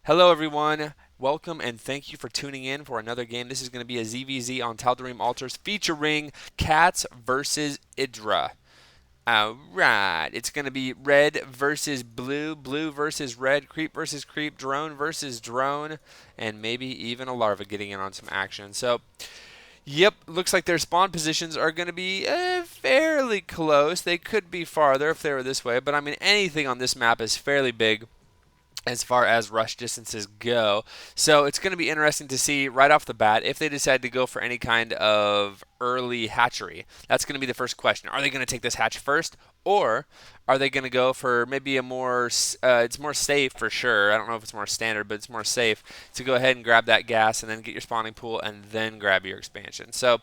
Hello, everyone. Welcome and thank you for tuning in for another game. This is going to be a ZvZ on Tal'Darim Altars featuring CatZ versus IdrA. Alright, it's going to be red versus blue, blue versus red, creep versus creep, drone versus drone, and maybe even a larva getting in on some action. So, yep, looks like their spawn positions are going to be fairly close. They could be farther if they were this way, but I mean, anything on this map is fairly big as far as rush distances go. So it's going to be interesting to see right off the bat if they decide to go for any kind of early hatchery. That's going to be the first question. Are they going to take this hatch first, or are they going to go for maybe a more, it's more safe for sure. I don't know if it's more standard, but it's more safe to go ahead and grab that gas and then get your spawning pool and then grab your expansion. So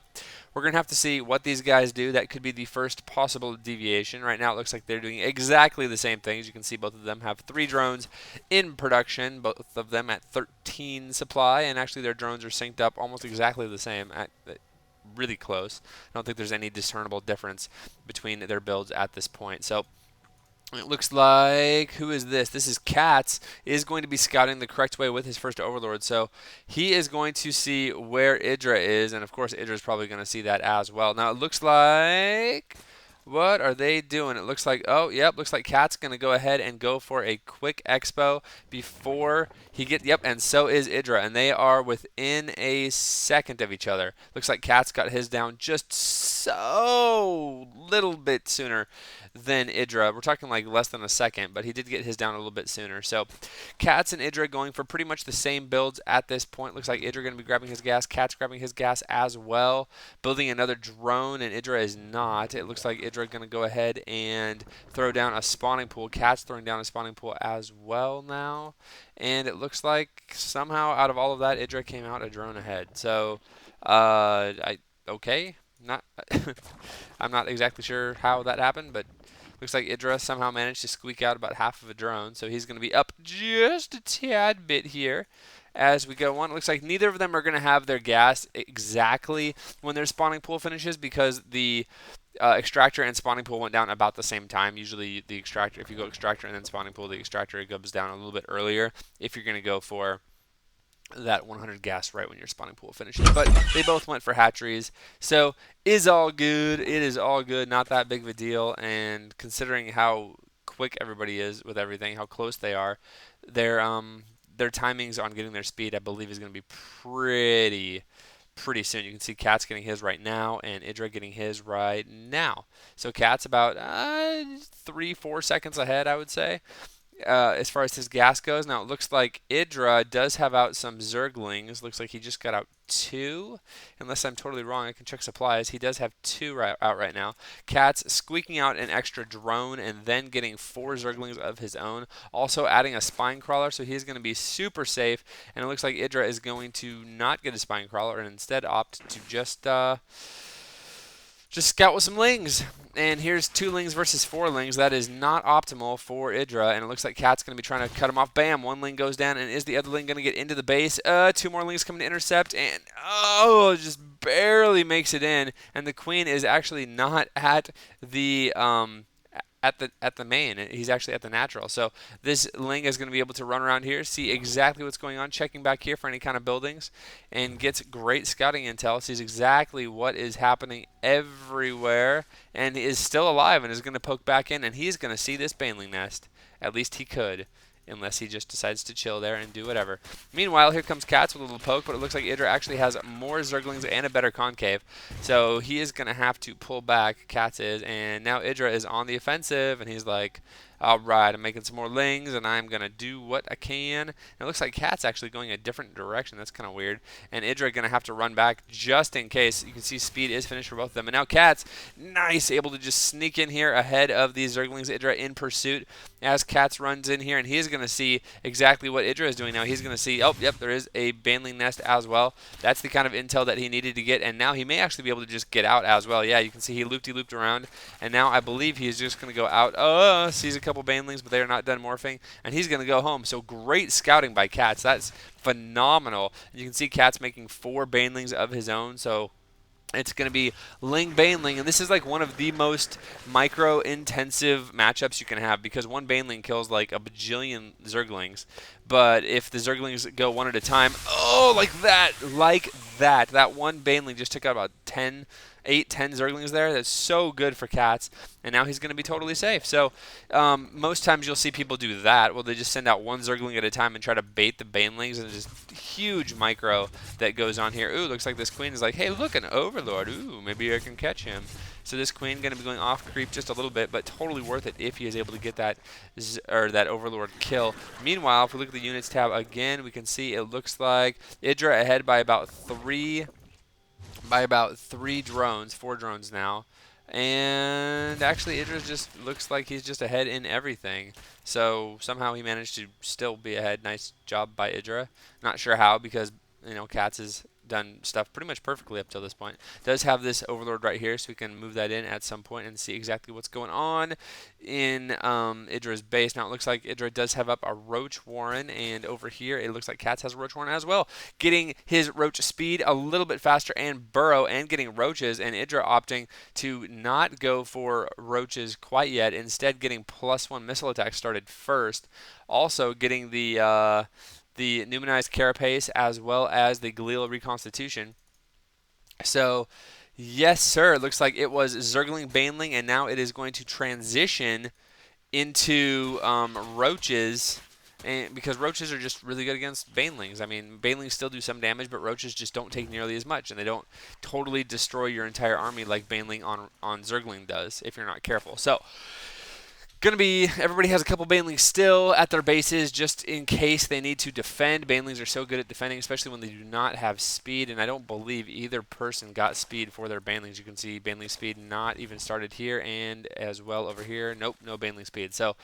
we're going to have to see what these guys do. That could be the first possible deviation. Right now it looks like they're doing exactly the same thing. As you can see, both of them have 3 drones in production, both of them at 13 supply, and actually their drones are synced up almost exactly the same, at really close. I don't think there's any discernible difference between their builds at this point. So it looks like, who is this? This is CatZ, is going to be scouting the correct way with his first Overlord. So he is going to see where IdrA is, and of course IdrA is probably going to see that as well. Now it looks like, what are they doing? It looks like, oh, yep, looks like CatZ going to go ahead and go for a quick expo before he gets, yep, and so is IdrA, and they are within a second of each other. Looks like CatZ got his down just so little bit sooner than IdrA. We're talking like less than a second, but he did get his down a little bit sooner. So CatZ and IdrA going for pretty much the same builds at this point. Looks like IdrA going to be grabbing his gas, CatZ grabbing his gas as well, building another drone, and IdrA is not. It looks like IdrA going to go ahead and throw down a spawning pool. CatZ throwing down a spawning pool as well now, and it looks like somehow out of all of that, IdrA came out a drone ahead. So, okay, not. I'm not exactly sure how that happened, but looks like IdrA somehow managed to squeak out about half of a drone, so he's going to be up just a tad bit here as we go on. It looks like neither of them are going to have their gas exactly when their spawning pool finishes, because the extractor and spawning pool went down about the same time. Usually the extractor, if you go extractor and then spawning pool, the extractor goes down a little bit earlier if you're going to go for that 100 gas right when your spawning pool finishes. But they both went for hatcheries, so is all good. It is all good, not that big of a deal. And considering how quick everybody is with everything, how close they are, their timings on getting their speed, I believe, is going to be pretty soon. You can see CatZ getting his right now and IdrA getting his right now. So CatZ about 3-4 seconds ahead, I would say, as far as his gas goes. Now it looks like IdrA does have out some Zerglings. Looks like he just got out 2. Unless I'm totally wrong, I can check supplies. He does have 2 out right now. CatZ squeaking out an extra drone and then getting 4 Zerglings of his own. Also adding a spine crawler, so he's going to be super safe. And it looks like IdrA is going to not get a spine crawler and instead opt to just scout with some lings. And here's 2 lings versus 4 lings. That is not optimal for IdrA. And it looks like CatZ going to be trying to cut him off. Bam! 1 ling goes down. And is the other ling going to get into the base? 2 more lings coming to intercept. And, oh, just barely makes it in. And the queen is actually not at the at the main. He's actually at the natural. So this ling is going to be able to run around here, see exactly what's going on, checking back here for any kind of buildings, and gets great scouting intel, sees exactly what is happening everywhere, and is still alive and is going to poke back in, and he's going to see this baneling nest. At least he could, unless he just decides to chill there and do whatever. Meanwhile, here comes CatZ with a little poke, but it looks like IdrA actually has more Zerglings and a better concave, so he is going to have to pull back, CatZ is, and now IdrA is on the offensive, and he's like, alright, I'm making some more lings, and I'm going to do what I can. And it looks like CatZ actually going a different direction. That's kind of weird. And IdrA going to have to run back just in case. You can see speed is finished for both of them. And now CatZ, nice, able to just sneak in here ahead of these Zerglings. IdrA in pursuit as CatZ runs in here, and he's going to see exactly what IdrA is doing now. He's going to see, oh, yep, there is a baneling nest as well. That's the kind of intel that he needed to get, and now he may actually be able to just get out as well. Yeah, you can see he looped around, and now I believe he is just going to go out. Oh, sees a couple banelings, but they are not done morphing, and he's going to go home. So great scouting by CatZ. That's phenomenal. And you can see CatZ making 4 banelings of his own, so It's going to be Ling Baneling, and this is like one of the most micro-intensive matchups you can have because one Baneling kills like a bajillion Zerglings. But if the Zerglings go one at a time, oh, like that one Baneling just took out about 10 Zerglings there. That's so good for CatZ, and now he's going to be totally safe. So most times you'll see people do that. Well, they just send out one Zergling at a time and try to bait the Banelings, and just huge micro that goes on here. Ooh, looks like this queen is like, hey, look, an Overlord. Ooh, maybe I can catch him. So this queen going to be going off creep just a little bit, but totally worth it if he is able to get that that Overlord kill. Meanwhile, if we look at the units tab again, we can see it looks like IdrA ahead by about three drones, 4 drones now. And actually, IdrA just looks like he's just ahead in everything. So somehow he managed to still be ahead. Nice job by IdrA. Not sure how, because CatZ has done stuff pretty much perfectly up till this point. Does have this Overlord right here, so we can move that in at some point and see exactly what's going on in IdrA's base. Now it looks like IdrA does have up a Roach Warren, and over here it looks like CatZ has a Roach Warren as well, getting his Roach speed a little bit faster and burrow and getting roaches, and IdrA opting to not go for roaches quite yet, instead getting +1 missile attack started first, also getting the Numanized Carapace as well as the Glial Reconstitution. So, yes, sir. It looks like it was Zergling Baneling, and now it is going to transition into roaches, and because roaches are just really good against Banelings. I mean, Banelings still do some damage, but roaches just don't take nearly as much, and they don't totally destroy your entire army like Baneling on Zergling does if you're not careful. So, everybody has a couple Banelings still at their bases just in case they need to defend. Banelings are so good at defending, especially when they do not have speed, and I don't believe either person got speed for their Banelings. You can see Baneling speed not even started here, and as well over here. Nope, no Baneling speed. So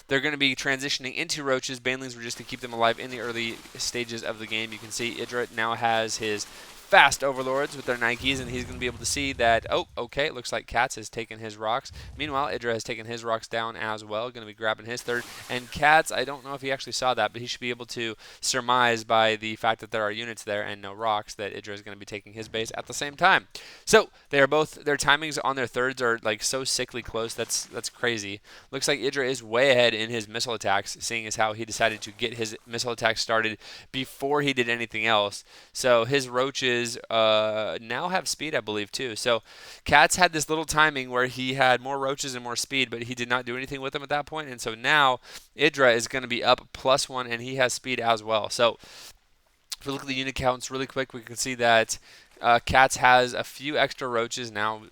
they're going to be transitioning into roaches. Banelings were just to keep them alive in the early stages of the game. You can see IdrA now has his fast Overlords with their Nikes, and he's going to be able to see that, oh, okay, it looks like CatZ has taken his rocks. Meanwhile, IdrA has taken his rocks down as well, going to be grabbing his third. And CatZ, I don't know if he actually saw that, but he should be able to surmise by the fact that there are units there and no rocks that IdrA is going to be taking his base at the same time. So they are both, their timings on their thirds are like so sickly close. That's crazy. Looks like IdrA is way ahead in his missile attacks, seeing as how he decided to get his missile attacks started before he did anything else. So his roaches now have speed, I believe, too. So CatZ had this little timing where he had more roaches and more speed, but he did not do anything with them at that point. And so now IdrA is going to be up +1, and he has speed as well. So if we look at the unit counts really quick, we can see that CatZ has a few extra roaches now.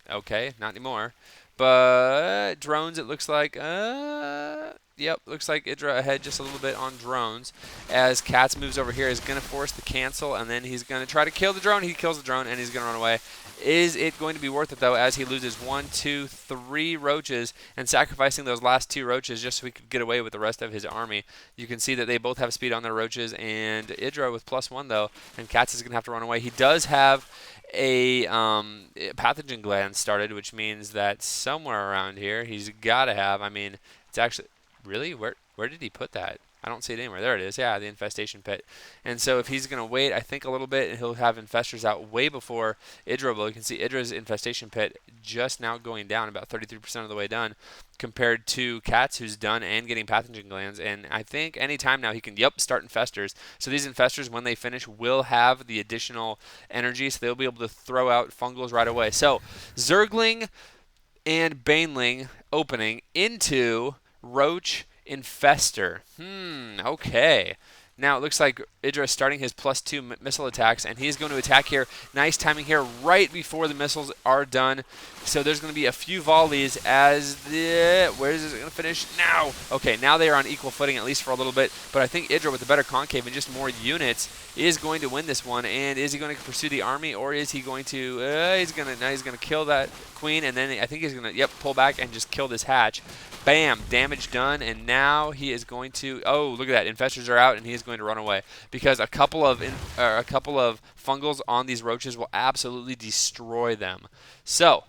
Okay, not anymore. But drones, it looks like, yep, looks like IdrA ahead just a little bit on drones. As CatZ moves over here, he's going to force the cancel, and then he's going to try to kill the drone. He kills the drone, and he's going to run away. Is it going to be worth it, though, as he loses 1, 2, 3 roaches and sacrificing those last 2 roaches just so he could get away with the rest of his army? You can see that they both have speed on their roaches, and IdrA with +1, though, and CatZ is going to have to run away. He does have a pathogen gland started, which means that somewhere around here he's got to have, I mean, it's actually, really? Where did he put that? I don't see it anywhere. There it is. Yeah, the infestation pit. And so if he's going to wait, I think, a little bit, and he'll have infestors out way before IdrA will. You can see IdrA's infestation pit just now going down, about 33% of the way done, compared to CatZ, who's done and getting pathogen glands. And I think any time now he can, start infestors. So these infestors, when they finish, will have the additional energy, so they'll be able to throw out fungals right away. So Zergling and Baneling opening into Roach Infestor. Okay. Now it looks like IdrA is starting his +2 missile attacks, and he's going to attack here. Nice timing here right before the missiles are done. So there's going to be a few volleys as where is it going to finish? Now. Okay, now they are on equal footing, at least for a little bit. But I think IdrA, with a better concave and just more units, is going to win this one. And is he going to pursue the army, or is he going to? He's going to kill that queen, and then I think he's going to pull back and just kill this hatch. Bam, damage done, and now he is going to. Oh, look at that! Infestors are out, and he is going to run away because a couple of fungals on these roaches will absolutely destroy them. So,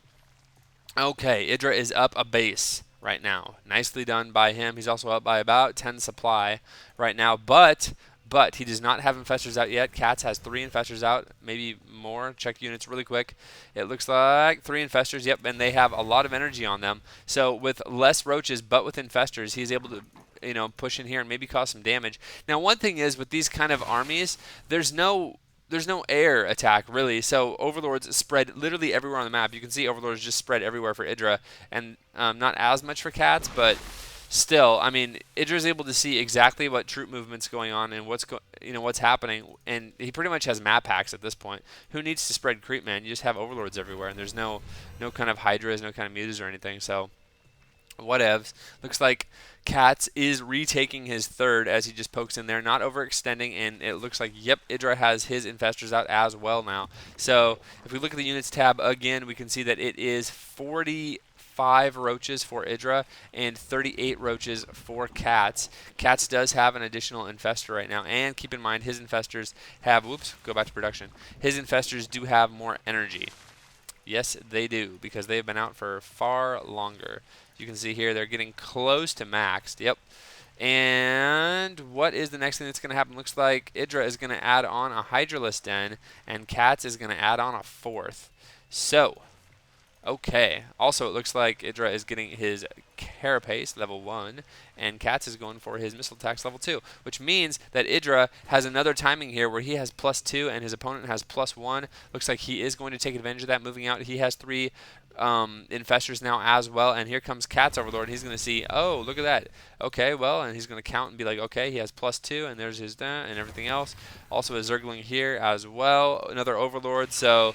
okay, IdrA is up a base right now. Nicely done by him. He's also up by about 10 supply right now, but but he does not have infestors out yet. CatZ has 3 infestors out, maybe more. Check units really quick. It looks like 3 infestors, yep, and they have a lot of energy on them. So with less roaches but with infestors, he's able to push in here and maybe cause some damage. Now, one thing is with these kind of armies, there's no air attack really, so overlords spread literally everywhere on the map. You can see overlords just spread everywhere for IdrA, and not as much for CatZ, but still, I mean, IdrA is able to see exactly what troop movement's going on and what's happening, and he pretty much has map hacks at this point. Who needs to spread creep, man? You just have overlords everywhere, and there's no kind of hydras, no kind of mutas or anything. So whatevs. Looks like CatZ is retaking his third as he just pokes in there, not overextending, and it looks like, yep, IdrA has his infestors out as well now. So if we look at the units tab again, we can see that it is 45 roaches for IdrA and 38 roaches for CatZ. CatZ does have an additional infestor right now, and keep in mind his infestors have, whoops, go back to production. His infestors do have more energy. Yes, they do, because they've been out for far longer. You can see here they're getting close to maxed. Yep. And what is the next thing that's going to happen? Looks like IdrA is going to add on a Hydralisk Den, and CatZ is going to add on a 4th. So, okay. Also, it looks like IdrA is getting his Carapace level 1, and CatZ is going for his missile attacks level 2, which means that IdrA has another timing here where he has +2 and his opponent has +1. Looks like he is going to take advantage of that moving out. He has 3 infestors now as well, and here comes CatZ Overlord. He's going to see, oh, look at that. Okay, well, and he's going to count and be like, okay, he has +2, and there's his and everything else. Also a Zergling here as well, another Overlord. So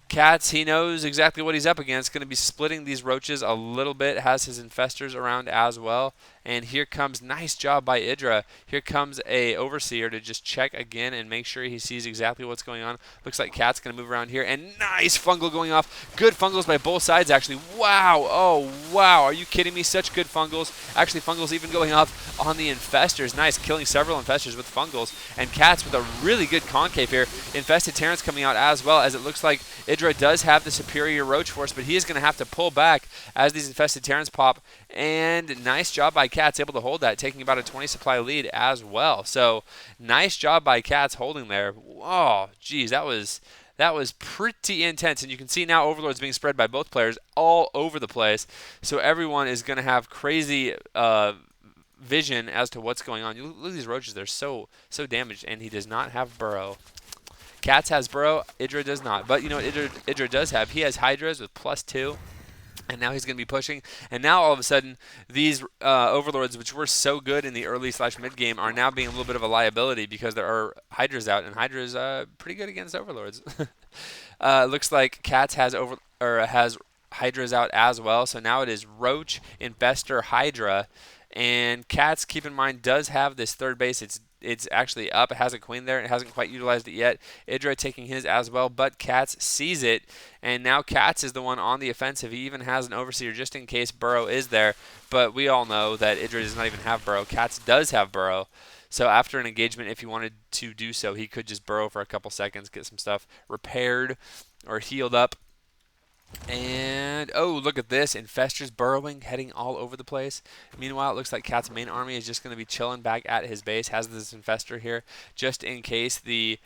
CatZ, he knows exactly what he's up against. Going to be splitting these roaches a little bit. Has his infestors around as well. And here comes, nice job by IdrA. Here comes a Overseer to just check again and make sure he sees exactly what's going on. Looks like CatZ going to move around here. And nice fungal going off. Good fungals by both sides, actually. Wow. Oh, wow. Are you kidding me? Such good fungals. Actually, fungals even going off on the infestors. Nice. Killing several infestors with fungals. And CatZ with a really good concave here. Infested Terrans coming out as well, as it looks like IdrA does have the superior roach force, but he is going to have to pull back as these infested Terrans pop. And nice job by CatZ, able to hold that, taking about a 20 supply lead as well. So nice job by CatZ holding there. Oh, geez, that was pretty intense. And you can see now Overlord's being spread by both players all over the place. So everyone is going to have crazy vision as to what's going on. You look at these roaches; they're so damaged, and he does not have burrow. CatZ has burrow, IdrA does not. But you know what IdrA does have? He has Hydras with +2. And now he's going to be pushing. And now all of a sudden, these Overlords, which were so good in the early/mid game, are now being a little bit of a liability because there are Hydras out, and Hydra's pretty good against Overlords. Looks like CatZ has Hydras out as well. So now it is Roach, Infestor, Hydra. And CatZ, keep in mind, does have this third base. It's actually up. It has a queen there. It hasn't quite utilized it yet. IdrA taking his as well, but CatZ sees it, and now CatZ is the one on the offensive. He even has an Overseer just in case burrow is there, but we all know that IdrA does not even have burrow. CatZ does have burrow. So after an engagement, if he wanted to do so, he could just burrow for a couple seconds, get some stuff repaired or healed up. And, oh, look at this. Infestors burrowing, heading all over the place. Meanwhile, it looks like CatZ's main army is just going to be chilling back at his base. Has this infestor here just in case the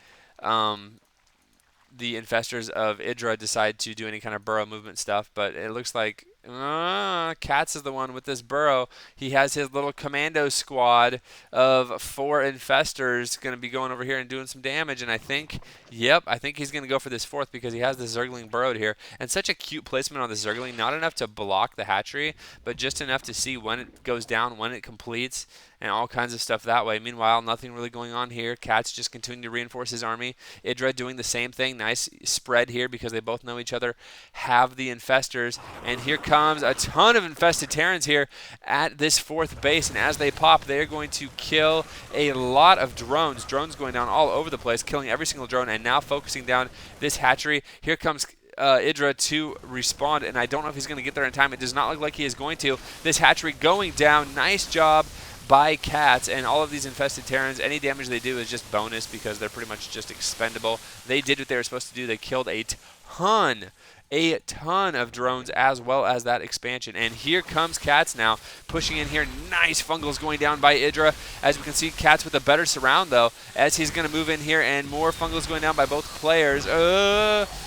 infestors of IdrA decide to do any kind of burrow movement stuff. But it looks like CatZ is the one with this burrow. He has his little commando squad of 4 infestors going to be going over here and doing some damage. And I think, yep, I think he's going to go for this 4th because he has the Zergling burrowed here. And such a cute placement on the Zergling. Not enough to block the hatchery, but just enough to see when it goes down, when it completes, and all kinds of stuff that way. Meanwhile, nothing really going on here. CatZ just continuing to reinforce his army. IdrA doing the same thing. Nice spread here because they both know each other, have the infestors. And here comes a ton of infested Terrans here at this 4th base. And as they pop, they're going to kill a lot of drones. Drones going down all over the place, killing every single drone, and now focusing down this hatchery. Here comes IdrA to respawn, and I don't know if he's going to get there in time. It does not look like he is going to. This hatchery going down. Nice job by CatZ, and all of these infested Terrans, any damage they do is just bonus because they're pretty much just expendable. They did what they were supposed to do. They killed a ton a ton of drones as well as that expansion. And here comes CatZ now, pushing in here. Nice fungals going down by IdrA. As we can see, CatZ with a better surround, though, as he's going to move in here, and more fungals going down by both players.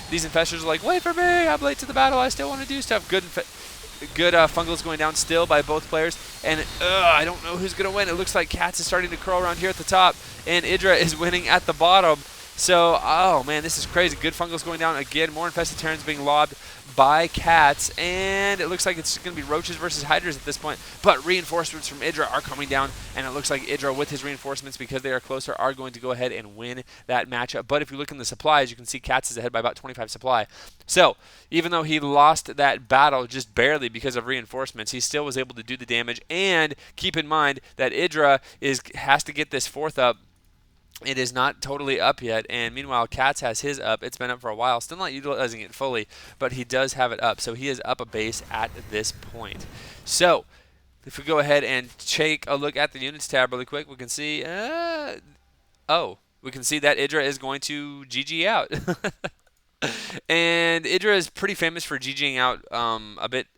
These infestors are like, wait for me, I'm late to the battle, I still want to do stuff. Good fungals going down still by both players. And I don't know who's going to win. It looks like CatZ is starting to curl around here at the top, and IdrA is winning at the bottom. So, oh man, this is crazy. Good fungals going down again. More infested terrans being lobbed by CatZ, and it looks like it's going to be roaches versus hydras at this point. But reinforcements from IdrA are coming down, and it looks like IdrA with his reinforcements, because they are closer, are going to go ahead and win that matchup. But if you look in the supplies, you can see CatZ is ahead by about 25 supply. So even though he lost that battle just barely because of reinforcements, he still was able to do the damage. And keep in mind that IdrA has to get this 4th up. It is not totally up yet, and meanwhile CatZ has his up. It's been up for a while, still not utilizing it fully, but he does have it up, so he is up a base at this point. So if we go ahead and take a look at the units tab really quick, we can see we can see that IdrA is going to GG out. And IdrA is pretty famous for GGing out a bit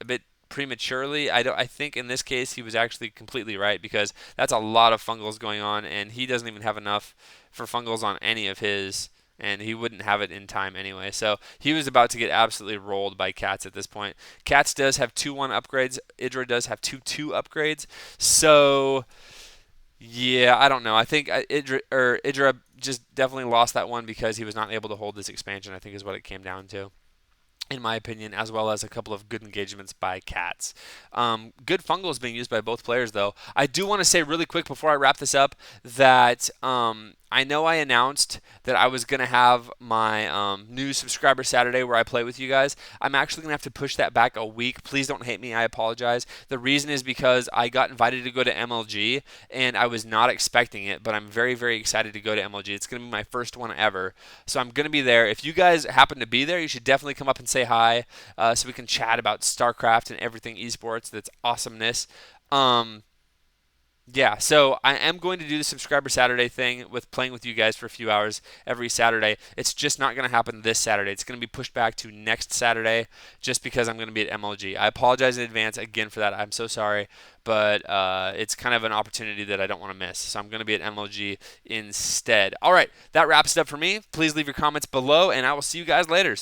prematurely. I think in this case he was actually completely right, because that's a lot of fungals going on, and he doesn't even have enough for fungals on any of his, and he wouldn't have it in time anyway. So he was about to get absolutely rolled by CatZ at this point. CatZ does have 2-1 upgrades. IdrA does have 2-2 upgrades. So yeah, I don't know. I think IdrA just definitely lost that one because he was not able to hold this expansion, I think is what it came down to, in my opinion, as well as a couple of good engagements by CatZ. Good fungals being used by both players, though. I do want to say really quick before I wrap this up that I know I announced that I was going to have my new subscriber Saturday where I play with you guys. I'm actually going to have to push that back a week. Please don't hate me. I apologize. The reason is because I got invited to go to MLG, and I was not expecting it, but I'm very, very excited to go to MLG. It's going to be my first one ever, so I'm going to be there. If you guys happen to be there, you should definitely come up and say hi, so we can chat about StarCraft and everything esports. That's awesomeness. Yeah, so I am going to do the subscriber Saturday thing with playing with you guys for a few hours every Saturday. It's just not going to happen this Saturday. It's going to be pushed back to next Saturday just because I'm going to be at MLG. I apologize in advance again for that. I'm so sorry, but it's kind of an opportunity that I don't want to miss. So I'm going to be at MLG instead. All right, that wraps it up for me. Please leave your comments below, and I will see you guys later.